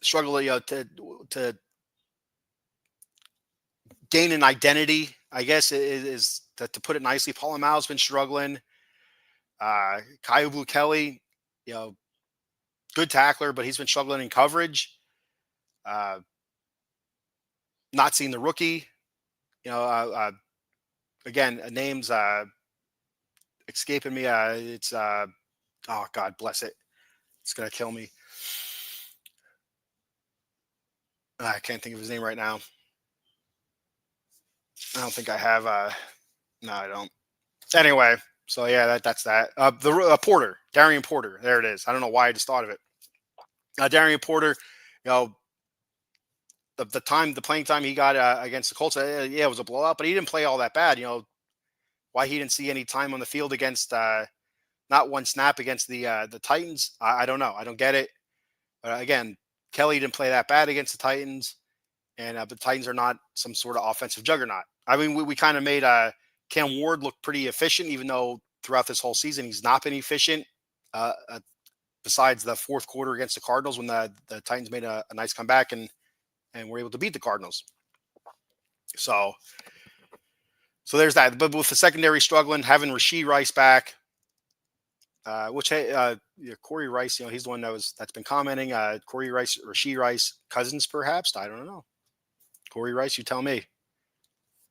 struggled to gain an identity, I guess, is to put it nicely. Paul Amal's been struggling. Kaibu Kelly, good tackler, but he's been struggling in coverage. Not seeing the rookie. Again, names escaping me. It's oh God bless it. It's gonna kill me. I can't think of his name right now. I don't think I have. No, I don't. Anyway, so yeah, that's that. The Porter, Darian Porter. There it is. I don't know why I just thought of it. Darian Porter, the playing time he got against the Colts, it was a blowout, but he didn't play all that bad. Why he didn't see any time on the field against not one snap against the Titans, I don't know. I don't get it. But again, Kelly didn't play that bad against the Titans, and the Titans are not some sort of offensive juggernaut. I mean, we kind of made Cam Ward look pretty efficient, even though throughout this whole season he's not been efficient. Besides the fourth quarter against the Cardinals, when the Titans made a nice comeback and were able to beat the Cardinals. So there's that. But with the secondary struggling, having Rashee Rice back, Corey Rice, he's the one that's been commenting. Corey Rice, Rasheed Rice, Cousins, perhaps. I don't know. Corey Rice, you tell me.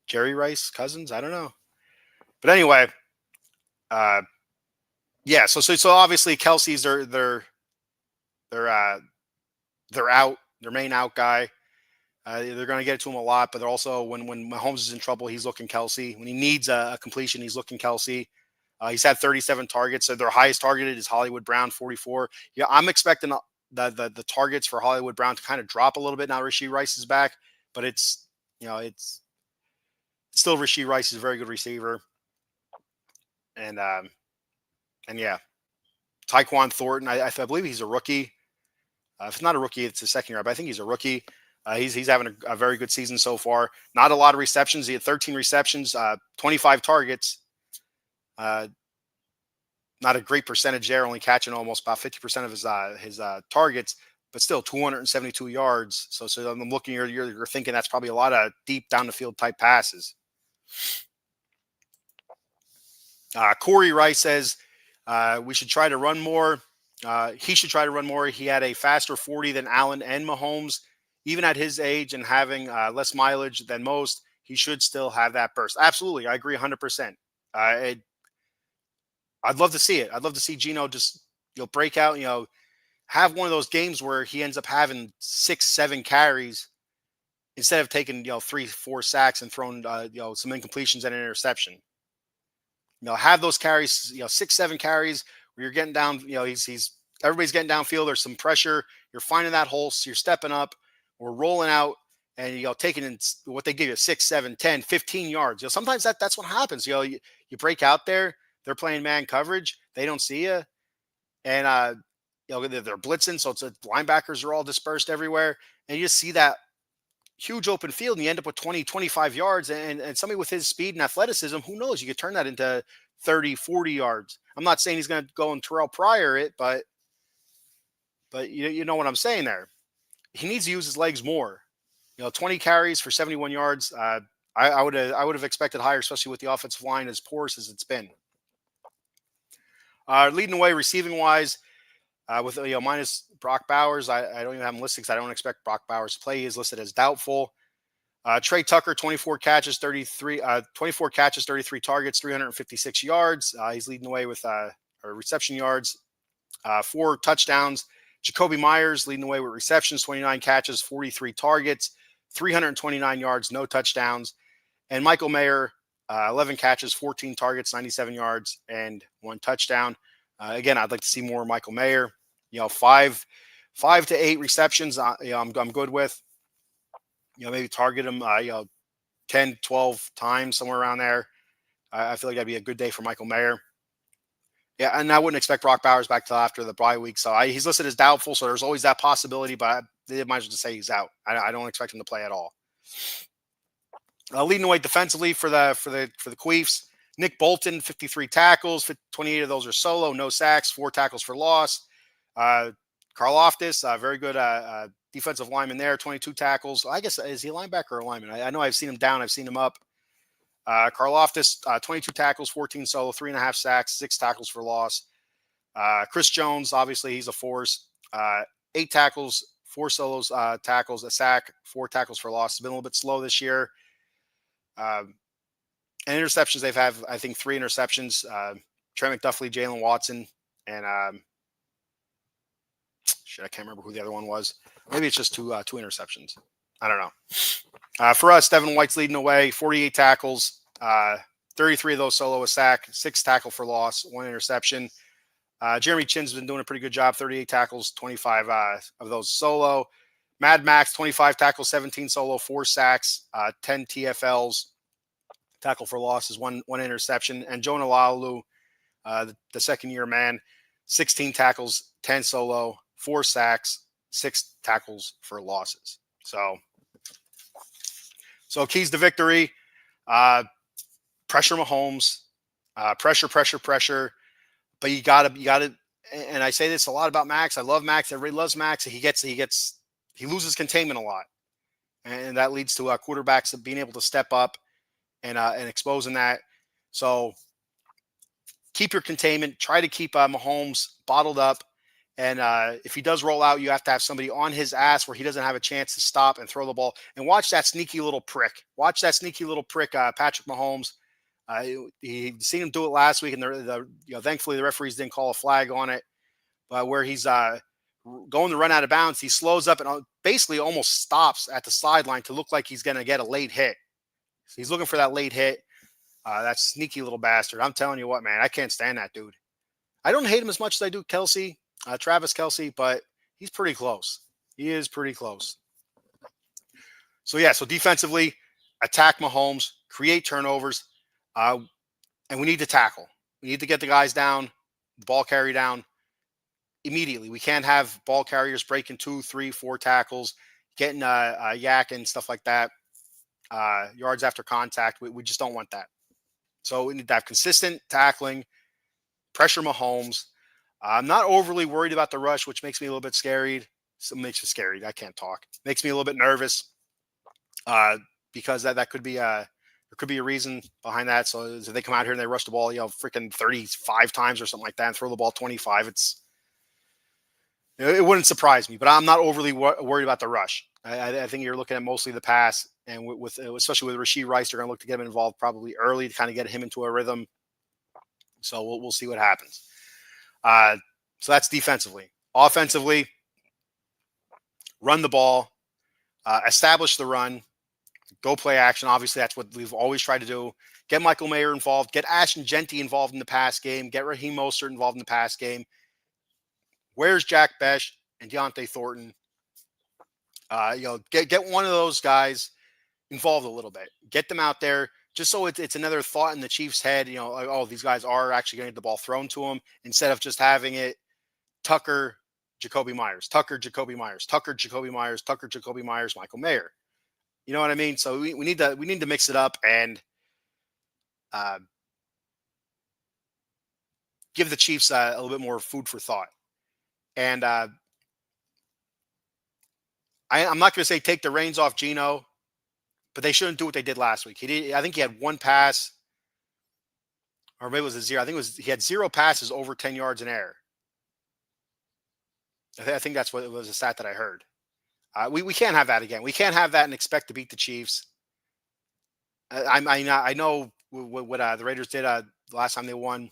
Jerry Rice, Cousins, I don't know. But anyway, yeah. So obviously Kelsey's they're out, their main out guy. They're going to get it to him a lot, but they're also when Mahomes is in trouble, he's looking Kelsey. When he needs a completion, he's looking Kelsey. He's had 37 targets. So their highest targeted is Hollywood Brown, 44. Yeah, I'm expecting the targets for Hollywood Brown to kind of drop a little bit now. Rasheed Rice is back, but it's still Rasheed Rice is a very good receiver, and yeah, Tyquan Thornton. I believe he's a rookie. If it's not a rookie, it's a second year, but I think he's a rookie. He's having a very good season so far. Not a lot of receptions. He had 13 receptions, 25 targets. Not a great percentage there, only catching almost about 50% of his targets, but still 272 yards. So I'm looking here, you're thinking that's probably a lot of deep down the field type passes. Corey Rice says we should try to run more. He should try to run more. He had a faster 40 than Allen and Mahomes. Even at his age and having less mileage than most, he should still have that burst. Absolutely. I agree 100%. I'd love to see it. I'd love to see Geno just, break out, have one of those games where he ends up having 6-7 carries instead of taking, 3-4 sacks and throwing, some incompletions and an interception. Have those carries, 6-7 carries where you're getting down, everybody's getting downfield. There's some pressure. You're finding that hole. So you're stepping up. We're rolling out and, taking in what they give you 6, 7, 10, 15 yards. Sometimes that's what happens. You break out there. They're playing man coverage. They don't see you. And, they're blitzing. So it's linebackers are all dispersed everywhere. And you just see that huge open field and you end up with 20, 25 yards. And somebody with his speed and athleticism, who knows? You could turn that into 30, 40 yards. I'm not saying he's going to go and Terrell Pryor it, but you know what I'm saying there. He needs to use his legs more. 20 carries for 71 yards. I would have expected higher, especially with the offensive line as porous as it's been. Leading the way receiving wise, with minus Brock Bowers, I don't even have him listed because I don't expect Brock Bowers to play. He is listed as doubtful. Trey Tucker, 24 catches, 33 targets, 356 yards. He's leading the way with reception yards, 4 touchdowns. Jacoby Myers leading the way with receptions, 29 catches, 43 targets, 329 yards, no touchdowns. And Michael Mayer, 11 catches, 14 targets, 97 yards, and 1 touchdown. Again, I'd like to see more Michael Mayer. 5 to 8 receptions. I'm good with. Maybe target him. 10, 12 times somewhere around there. I feel like that'd be a good day for Michael Mayer. Yeah, and I wouldn't expect Brock Bowers back till after the bye week. So he's listed as doubtful. So there's always that possibility, but they might as well just say he's out. I don't expect him to play at all. Leading the way defensively for the Queefs, Nick Bolton, 53 tackles, 28 of those are solo, no sacks, 4 tackles for loss. Karlaftis, very good defensive lineman there, 22 tackles. I guess, is he a linebacker or a lineman? I know I've seen him down, I've seen him up. Karlaftis, 22 tackles, 14 solo, 3.5 sacks, 6 tackles for loss. Chris Jones, obviously he's a force. 8 tackles, 4 solos, tackles, a sack, 4 tackles for loss. It's been a little bit slow this year. And interceptions, they've had, I think, 3 interceptions. Trent McDuffie, Jalen Watson, and I can't remember who the other one was. Maybe it's just two interceptions. I don't know. For us, Devin White's leading the way, 48 tackles, 33 of those solo, a sack, 6 tackle for loss, 1 interception. Jeremy Chin's been doing a pretty good job, 38 tackles, 25 of those solo. Mad Max, 25 tackles, 17 solo, 4 sacks, 10 TFLs. Tackle for loss is 1 interception. And Jonah Laulu, the second-year man, 16 tackles, 10 solo, 4 sacks, 6 tackles for losses. So keys to victory, pressure Mahomes, pressure. But you gotta, and I say this a lot about Max. I love Max. Everybody loves Max. He loses containment a lot, and that leads to quarterbacks being able to step up and exposing that. So keep your containment. Try to keep Mahomes bottled up. And if he does roll out, you have to have somebody on his ass where he doesn't have a chance to stop and throw the ball. And watch that sneaky little prick. Watch that sneaky little prick, Patrick Mahomes. He seen him do it last week, and thankfully the referees didn't call a flag on it. But where he's going to run out of bounds, he slows up and basically almost stops at the sideline to look like he's going to get a late hit. So he's looking for that late hit. That sneaky little bastard. I'm telling you what, man, I can't stand that dude. I don't hate him as much as I do Kelsey. Travis Kelsey, but he's pretty close. He is pretty close. So defensively, attack Mahomes, create turnovers, and we need to tackle. We need to get the guys down, the ball carry down immediately. We can't have ball carriers breaking 2, 3, 4 tackles, getting yak and stuff like that, yards after contact. We just don't want that. So we need to have consistent tackling, pressure Mahomes. I'm not overly worried about the rush, which makes me a little bit scared. So makes me scared. I can't talk. Makes me a little bit nervous because that could be there could be a reason behind that. So if they come out here and they rush the ball, freaking 35 times or something like that, and throw the ball 25, it wouldn't surprise me. But I'm not overly worried about the rush. I think you're looking at mostly the pass, and with especially with Rashee Rice, they're going to look to get him involved probably early to kind of get him into a rhythm. So we'll see what happens. So that's defensively. Offensively, run the ball, establish the run, go play action. Obviously, that's what we've always tried to do. Get Michael Mayer involved. Get Ashton Genty involved in the pass game. Get Raheem Mostert involved in the pass game. Where's Jack Besh and Deontay Thornton? Get one of those guys involved a little bit. Get them out there. Just so it's another thought in the Chiefs' head, like, oh, these guys are actually going to get the ball thrown to them instead of just having it Tucker, Jacoby Myers, Tucker, Jacoby Myers, Tucker, Jacoby Myers, Tucker, Jacoby Myers, Michael Mayer. You know what I mean? So we need to mix it up and give the Chiefs a little bit more food for thought. And I'm not going to say take the reins off Geno, but they shouldn't do what they did last week. I think he had one pass, or maybe it was a zero. I think he had 0 passes over 10 yards in air. I think that's what it was, a stat that I heard. We can't have that again. We can't have that and expect to beat the Chiefs. I know what the Raiders did the last time they won.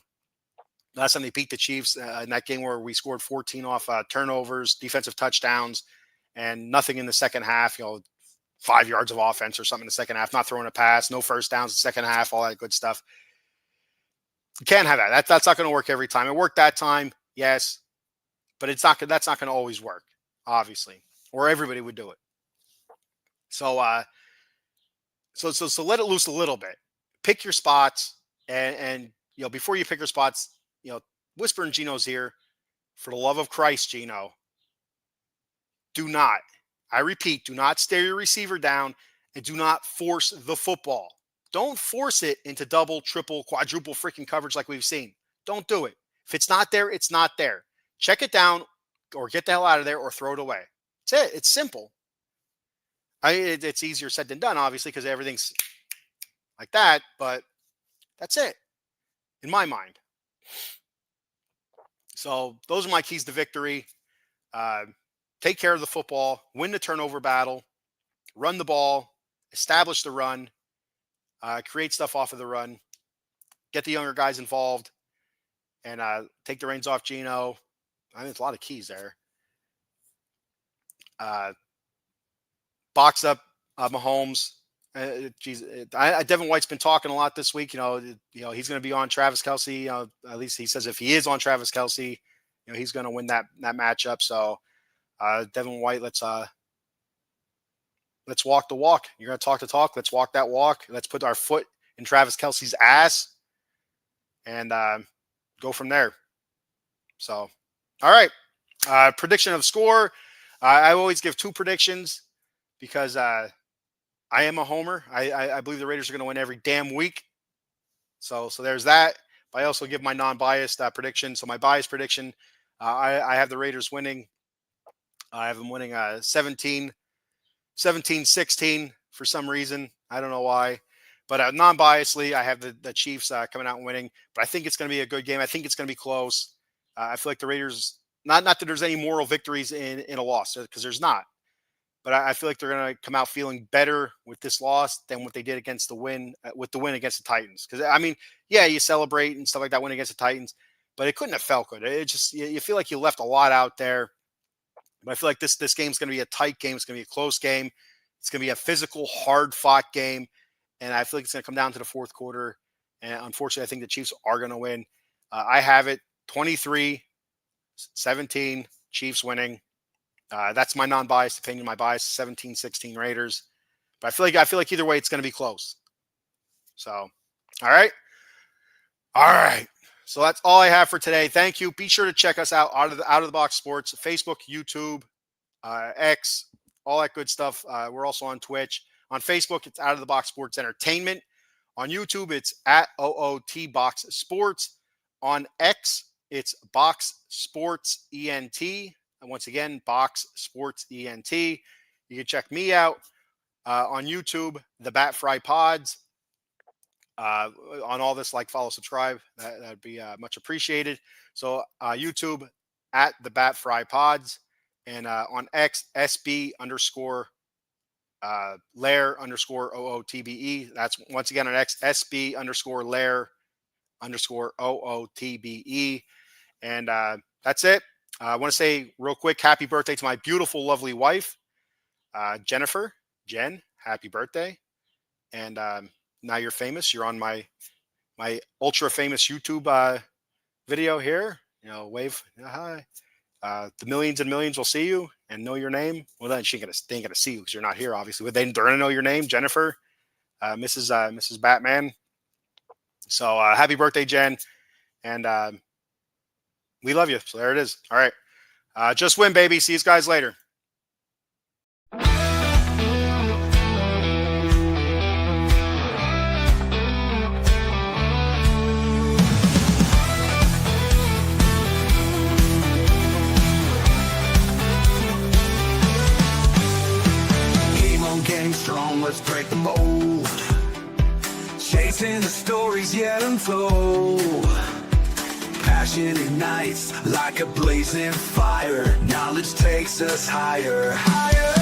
Last time they beat the Chiefs in that game where we scored 14 off turnovers, defensive touchdowns, and nothing in the second half. 5 yards of offense or something in the second half, not throwing a pass, no first downs in the second half, all that good stuff. You can't have that. That's not going to work every time. It worked that time, yes, but that's not going to always work, obviously, or everybody would do it. So let it loose a little bit. Pick your spots, and before you pick your spots, whisper in Geno's ear, for the love of Christ, Geno, do not. I repeat, do not stare your receiver down and do not force the football. Don't force it into double, triple, quadruple freaking coverage like we've seen. Don't do it. If it's not there, it's not there. Check it down or get the hell out of there or throw it away. That's it. It's simple. It's easier said than done, obviously, because everything's like that, but that's it in my mind. So those are my keys to victory. Take care of the football, win the turnover battle, run the ball, establish the run, create stuff off of the run, get the younger guys involved, and take the reins off Geno. I think it's a lot of keys there. Box up Mahomes. Devin White's been talking a lot this week. He's going to be on Travis Kelsey. At least he says if he is on Travis Kelsey, he's going to win that matchup. So. Devin White, let's walk the walk. You're going to talk the talk. Let's walk that walk. Let's put our foot in Travis Kelsey's ass and go from there. So, all right. Prediction of score. I always give 2 predictions because I am a homer. I believe the Raiders are going to win every damn week. So there's that. But I also give my non-biased prediction. So my biased prediction, I have the Raiders winning. I have them winning 17-16 for some reason. I don't know why. But non-biasly, I have the Chiefs coming out and winning. But I think it's going to be a good game. I think it's going to be close. I feel like the Raiders, not that there's any moral victories in a loss, because there's not. But I feel like they're going to come out feeling better with this loss than what they did against the win against the Titans. Because I mean, yeah, you celebrate and stuff like that win against the Titans, but it couldn't have felt good. It just you feel like you left a lot out there. But I feel like this game's going to be a tight game. It's going to be a close game. It's going to be a physical, hard-fought game, and I feel like it's going to come down to the fourth quarter. And unfortunately, I think the Chiefs are going to win. I have it 23-17, Chiefs winning. That's my non-biased opinion. My bias is 17-16 Raiders. But I feel like either way, it's going to be close. So, all right. So that's all I have for today. Thank you. Be sure to check us out of the Box Sports, Facebook, YouTube, X, all that good stuff. We're also on Twitch. On Facebook, it's Out of the Box Sports Entertainment. On YouTube, it's at OOT Box Sports. On X, it's Box Sports ENT. And once again, Box Sports ENT. You can check me out on YouTube, the Bat Fry Pods. On all this, like, follow, subscribe. That'd be much appreciated. So YouTube at the Bat Fry Pods, and on X, SB _ Lair _ OOTBE. That's once again on X, SB _ Lair _ OOTBE. And that's it. I want to say real quick, happy birthday to my beautiful, lovely wife, Jennifer. Jen, happy birthday. And now you're famous. You're on my ultra famous YouTube video here. Wave. Hi. The millions and millions will see you and know your name. Well, then they ain't gonna see you because you're not here, obviously. But they're gonna know your name, Jennifer, Mrs. Batman. So happy birthday, Jen, and we love you. So there it is. All right, just win, baby. See you guys later. Getting strong, let's break the mold. Chasing the stories yet unfold. Passion ignites like a blazing fire. Knowledge takes us higher, higher.